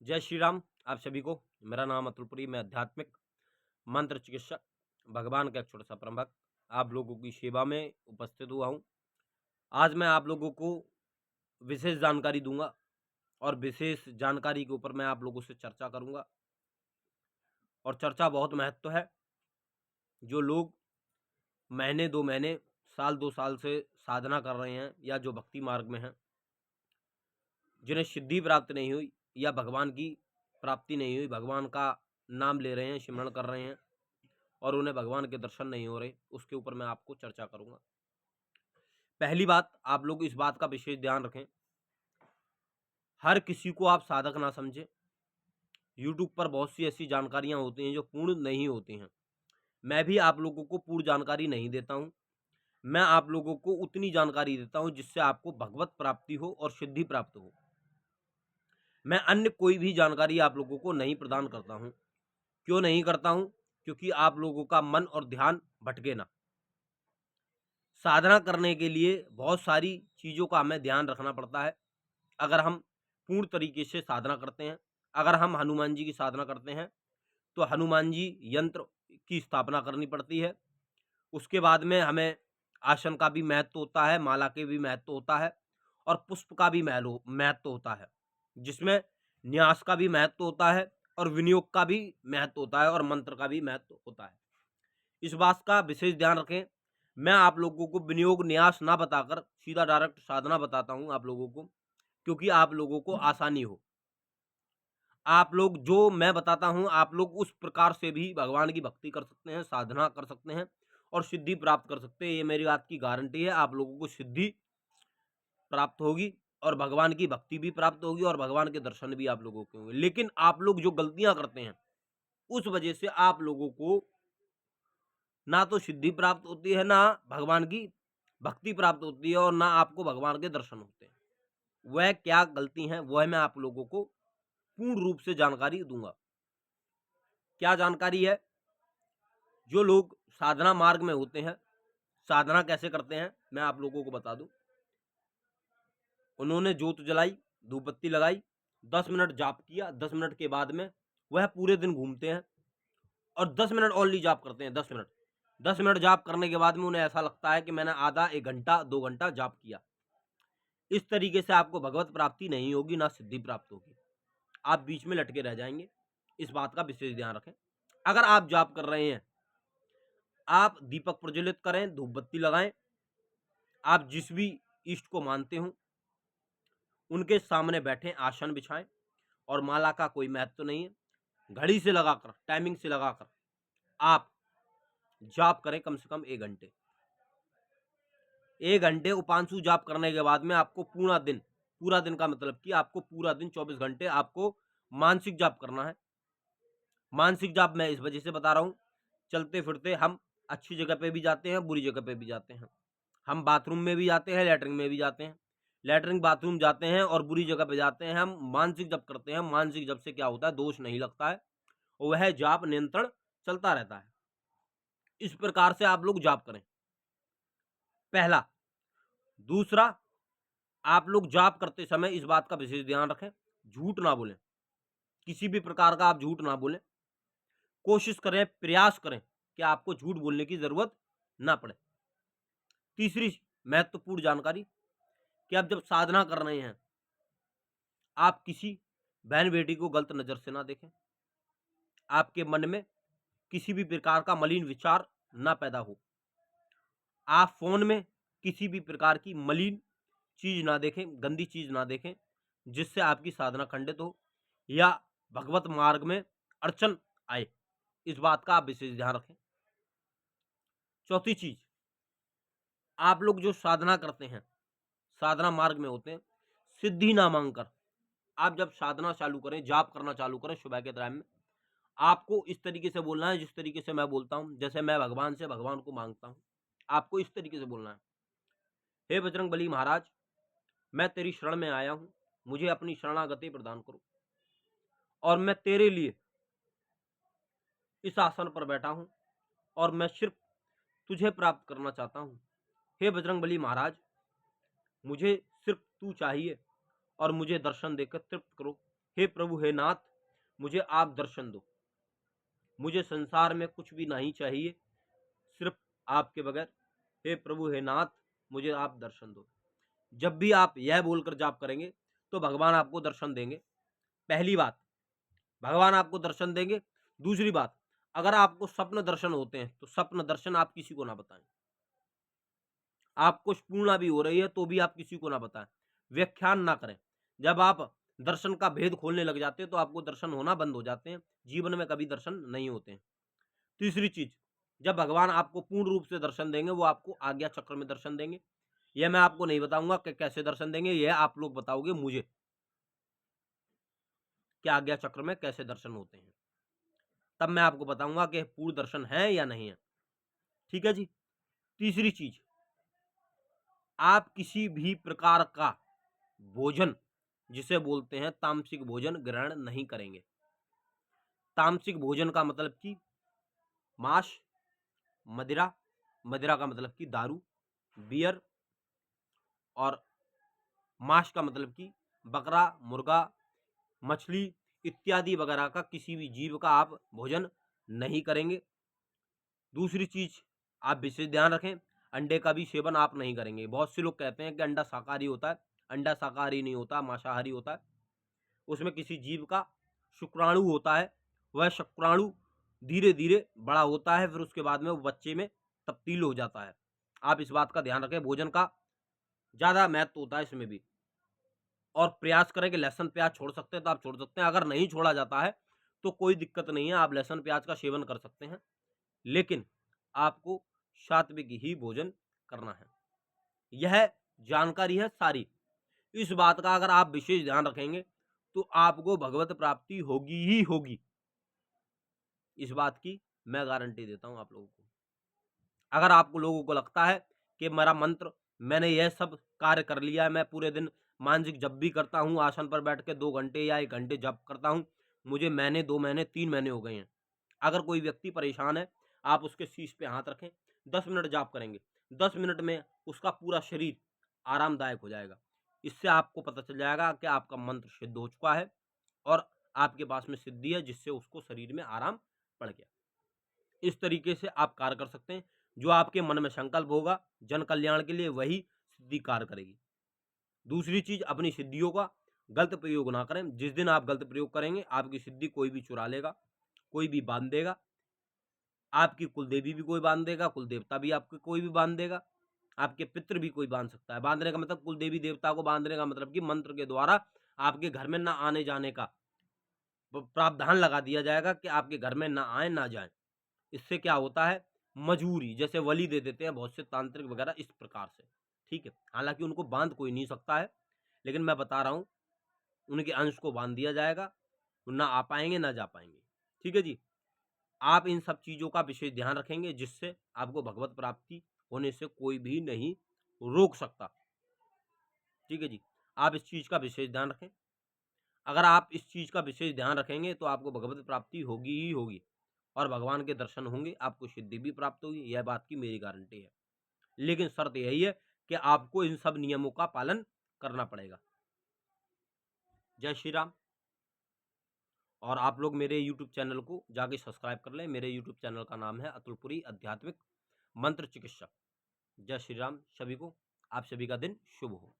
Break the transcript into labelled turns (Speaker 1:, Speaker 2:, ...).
Speaker 1: जय श्री राम। आप सभी को मेरा नाम अतुलपुरी। मैं आध्यात्मिक मंत्र चिकित्सक भगवान का एक छोटा सा प्रबंधक आप लोगों की सेवा में उपस्थित हुआ हूँ। आज मैं आप लोगों को विशेष जानकारी दूंगा और विशेष जानकारी के ऊपर मैं आप लोगों से चर्चा करूंगा और चर्चा बहुत महत्व है। जो लोग महीने 2 महीने साल 2 साल से साधना कर रहे हैं या जो भक्ति मार्ग में हैं, जिन्हें सिद्धि प्राप्त नहीं हुई या भगवान की प्राप्ति नहीं हुई, भगवान का नाम ले रहे हैं, सिमरण कर रहे हैं और उन्हें भगवान के दर्शन नहीं हो रहे, उसके ऊपर मैं आपको चर्चा करूंगा। पहली बात, आप लोग इस बात का विशेष ध्यान रखें, हर किसी को आप साधक ना समझें। यूट्यूब पर बहुत सी ऐसी जानकारियां होती हैं जो पूर्ण नहीं होती हैं। मैं भी आप लोगों को पूर्ण जानकारी नहीं देता हूं। मैं आप लोगों को उतनी जानकारी देता हूं जिससे आपको भगवत प्राप्ति हो और सिद्धि प्राप्त हो। मैं अन्य कोई भी जानकारी आप लोगों को नहीं प्रदान करता हूं। क्यों नहीं करता हूं? क्योंकि आप लोगों का मन और ध्यान भटके ना। साधना करने के लिए बहुत सारी चीज़ों का हमें ध्यान रखना पड़ता है। अगर हम पूर्ण तरीके से साधना करते हैं, अगर हम हनुमान जी की साधना करते हैं, तो हनुमान जी यंत्र की स्थापना करनी पड़ती है। उसके बाद में हमें आसन का भी महत्व होता है, माला के भी महत्व होता है और पुष्प का भी महत्व होता है, जिसमें न्यास का भी महत्व होता है और विनियोग का भी महत्व होता है और मंत्र का भी महत्व होता है। इस बात का विशेष ध्यान रखें। मैं आप लोगों को विनियोग न्यास ना बताकर सीधा डायरेक्ट साधना बताता हूं आप लोगों को, क्योंकि आप लोगों को आसानी हो। आप लोग जो मैं बताता हूं, आप लोग उस प्रकार से भी भगवान की भक्ति कर सकते हैं, साधना कर सकते हैं और सिद्धि प्राप्त कर सकते हैं। ये मेरी बात की गारंटी है। आप लोगों को सिद्धि प्राप्त होगी और भगवान की भक्ति भी प्राप्त होगी और भगवान के दर्शन भी आप लोगों के होंगे। लेकिन आप लोग जो गलतियां करते हैं, उस वजह से आप लोगों को ना तो सिद्धि प्राप्त होती है, ना भगवान की भक्ति प्राप्त होती है और ना आपको भगवान के दर्शन होते हैं। वह क्या गलती है, वह मैं आप लोगों को पूर्ण रूप से जानकारी दूंगा। क्या जानकारी है? जो लोग साधना मार्ग में होते हैं, साधना कैसे करते हैं मैं आप लोगों को बता दूं। उन्होंने जोत जलाई, धूप बत्ती लगाई, 10 मिनट जाप किया, 10 मिनट के बाद में वह पूरे दिन घूमते हैं और 10 मिनट ओनली जाप करते हैं। 10 मिनट जाप करने के बाद में उन्हें ऐसा लगता है कि मैंने आधा 1 घंटा 2 घंटा जाप किया। इस तरीके से आपको भगवत प्राप्ति नहीं होगी, ना सिद्धि प्राप्त होगी। आप बीच में लटके रह जाएंगे। इस बात का विशेष ध्यान रखें। अगर आप जाप कर रहे हैं, आप दीपक प्रज्वलित करें, धूप बत्ती लगाएं। आप जिस भी इष्ट को मानते हो उनके सामने बैठें, आसन बिछाएं और माला का कोई महत्व नहीं है। घड़ी से लगाकर, टाइमिंग से लगाकर आप जाप करें कम से कम 1 घंटे। 1 घंटे उपांशु जाप करने के बाद में आपको पूरा दिन का मतलब कि आपको पूरा दिन 24 घंटे आपको मानसिक जाप करना है। मानसिक जाप मैं इस वजह से बता रहा हूँ, चलते फिरते हम अच्छी जगह पे भी जाते हैं, बुरी जगह पे भी जाते हैं। हम बाथरूम में भी जाते हैं, लैटरिन में भी जाते हैं। लैटरिन बाथरूम जाते हैं और बुरी जगह पे जाते हैं। हम मानसिक जप करते हैं। मानसिक जप से क्या होता है, दोष नहीं लगता है और वह जाप नियंत्रण चलता रहता है। इस प्रकार से आप लोग जाप करें, पहला। दूसरा, आप लोग जाप करते समय इस बात का विशेष ध्यान रखें, झूठ ना बोलें। किसी भी प्रकार का आप झूठ ना बोलें। कोशिश करें, प्रयास करें कि आपको झूठ बोलने की जरूरत ना पड़े। तीसरी महत्वपूर्ण जानकारी कि आप जब साधना कर रहे हैं, आप किसी बहन बेटी को गलत नजर से ना देखें। आपके मन में किसी भी प्रकार का मलिन विचार ना पैदा हो। आप फोन में किसी भी प्रकार की मलिन चीज ना देखें, गंदी चीज ना देखें, जिससे आपकी साधना खंडित हो या भगवत मार्ग में अड़चन आए। इस बात का आप विशेष ध्यान रखें। चौथी चीज, आप लोग जो साधना करते हैं, साधना मार्ग में होते हैं, सिद्धि ना मांगकर आप जब साधना चालू करें, जाप करना चालू करें सुबह के टाइम में, आपको इस तरीके से बोलना है जिस तरीके से मैं बोलता हूं। जैसे मैं भगवान से भगवान को मांगता हूं, आपको इस तरीके से बोलना है। हे बजरंगबली महाराज, मैं तेरी शरण में आया हूं, मुझे अपनी शरणागति प्रदान करो और मैं तेरे लिए इस आसन पर बैठा हूं और मैं सिर्फ तुझे प्राप्त करना चाहता हूं। हे बजरंगबली महाराज, मुझे सिर्फ तू चाहिए और मुझे दर्शन देकर तृप्त करो। हे प्रभु हे नाथ, मुझे आप दर्शन दो। मुझे संसार में कुछ भी नहीं चाहिए, सिर्फ आपके बगैर। हे प्रभु हे नाथ, मुझे आप दर्शन दो। जब भी आप यह बोलकर जाप करेंगे तो भगवान आपको दर्शन देंगे। पहली बात, भगवान आपको दर्शन देंगे। दूसरी बात, अगर आपको स्वप्न दर्शन होते हैं तो स्वप्न दर्शन आप किसी को ना बताएं। आपको पूर्णा भी हो रही है तो भी आप किसी को ना बताएं, व्याख्यान ना करें। जब आप दर्शन का भेद खोलने लग जाते हैं तो आपको दर्शन होना बंद हो जाते हैं, जीवन में कभी दर्शन नहीं होते हैं। तीसरी चीज, जब भगवान आपको पूर्ण रूप से दर्शन देंगे वो आपको आज्ञा चक्र में दर्शन देंगे। यह मैं आपको नहीं बताऊंगा कि कैसे दर्शन देंगे, यह आप लोग बताओगे मुझे कि आज्ञा चक्र में कैसे दर्शन होते हैं। तब मैं आपको बताऊंगा कि पूर्ण दर्शन है या नहीं है। ठीक है जी। तीसरी चीज, आप किसी भी प्रकार का भोजन, जिसे बोलते हैं तामसिक भोजन, ग्रहण नहीं करेंगे। तामसिक भोजन का मतलब कि मांस, मदिरा, मदिरा का मतलब कि दारू, बियर, और मांस का मतलब कि बकरा, मुर्गा, मछली इत्यादि वगैरह का किसी भी जीव का आप भोजन नहीं करेंगे। दूसरी चीज, आप विशेष ध्यान रखें, अंडे का भी सेवन आप नहीं करेंगे। बहुत से लोग कहते हैं कि अंडा शाकाहारी होता है। अंडा शाकाहारी नहीं होता, मांसाहारी होता है। उसमें किसी जीव का शुक्राणु होता है, वह शुक्राणु धीरे धीरे बड़ा होता है, फिर उसके बाद में वो बच्चे में तब्दील हो जाता है। आप इस बात का ध्यान रखें, भोजन का ज़्यादा महत्व होता है इसमें भी। और प्रयास करें कि लहसुन प्याज छोड़ सकते हैं तो आप छोड़ सकते हैं। अगर नहीं छोड़ा जाता है तो कोई दिक्कत नहीं है, आप लहसुन प्याज का सेवन कर सकते हैं, लेकिन आपको सात्विक ही भोजन करना है। यह जानकारी है सारी। इस बात का अगर आप विशेष ध्यान रखेंगे तो आपको भगवत प्राप्ति होगी ही होगी। इस बात की मैं गारंटी देता हूं आप लोगों को। अगर आप लोगों को लगता है कि मेरा मंत्र, मैंने यह सब कार्य कर लिया है, मैं पूरे दिन मानसिक जप भी करता हूं, आसन पर बैठ के 2 घंटे या 1 घंटे जप करता हूं, मुझे महीने, 2 महीने, 3 महीने हो गए हैं। अगर कोई व्यक्ति परेशान है, आप उसके शीश पे हाथ रखें, 10 मिनट जाप करेंगे, 10 मिनट में उसका पूरा शरीर आरामदायक हो जाएगा। इससे आपको पता चल जाएगा कि आपका मंत्र सिद्ध हो चुका है और आपके पास में सिद्धि है, जिससे उसको शरीर में आराम पड़ गया। इस तरीके से आप कार्य कर सकते हैं। जो आपके मन में संकल्प होगा जन कल्याण के लिए, वही सिद्धि कार्य करेगी। दूसरी चीज, अपनी सिद्धियों का गलत प्रयोग ना करें। जिस दिन आप गलत प्रयोग करेंगे, आपकी सिद्धि कोई भी चुरा लेगा, कोई भी बांध देगा। आपकी कुलदेवी भी कोई बांध देगा, कुल देवता भी आपके कोई भी बांध देगा, आपके पितृ भी कोई बांध सकता है। बांधने का मतलब, कुलदेवी देवता को बांधने का मतलब कि मंत्र के द्वारा आपके घर में ना आने जाने का प्रावधान लगा दिया जाएगा कि आपके घर में ना आए ना जाए। इससे क्या होता है, मजबूरी जैसे वली दे देते हैं बहुत से तांत्रिक वगैरह, इस प्रकार से। ठीक है, हालांकि उनको बांध कोई नहीं सकता है, लेकिन मैं बता रहा हूं, उनके अंश को बांध दिया जाएगा, ना आ पाएंगे ना जा पाएंगे। ठीक है जी। आप इन सब चीज़ों का विशेष ध्यान रखेंगे, जिससे आपको भगवत प्राप्ति होने से कोई भी नहीं रोक सकता। ठीक है जी। आप इस चीज़ का विशेष ध्यान रखें। अगर आप इस चीज़ का विशेष ध्यान रखेंगे तो आपको भगवत प्राप्ति होगी ही होगी, और भगवान के दर्शन होंगे, आपको सिद्धि भी प्राप्त होगी। यह बात की मेरी गारंटी है। लेकिन शर्त यही है कि आपको इन सब नियमों का पालन करना पड़ेगा। जय श्री राम। और आप लोग मेरे YouTube चैनल को जाके सब्सक्राइब कर लें। मेरे YouTube चैनल का नाम है अतुलपुरी आध्यात्मिक मंत्र चिकित्सक। जय श्री राम सभी को। आप सभी का दिन शुभ हो।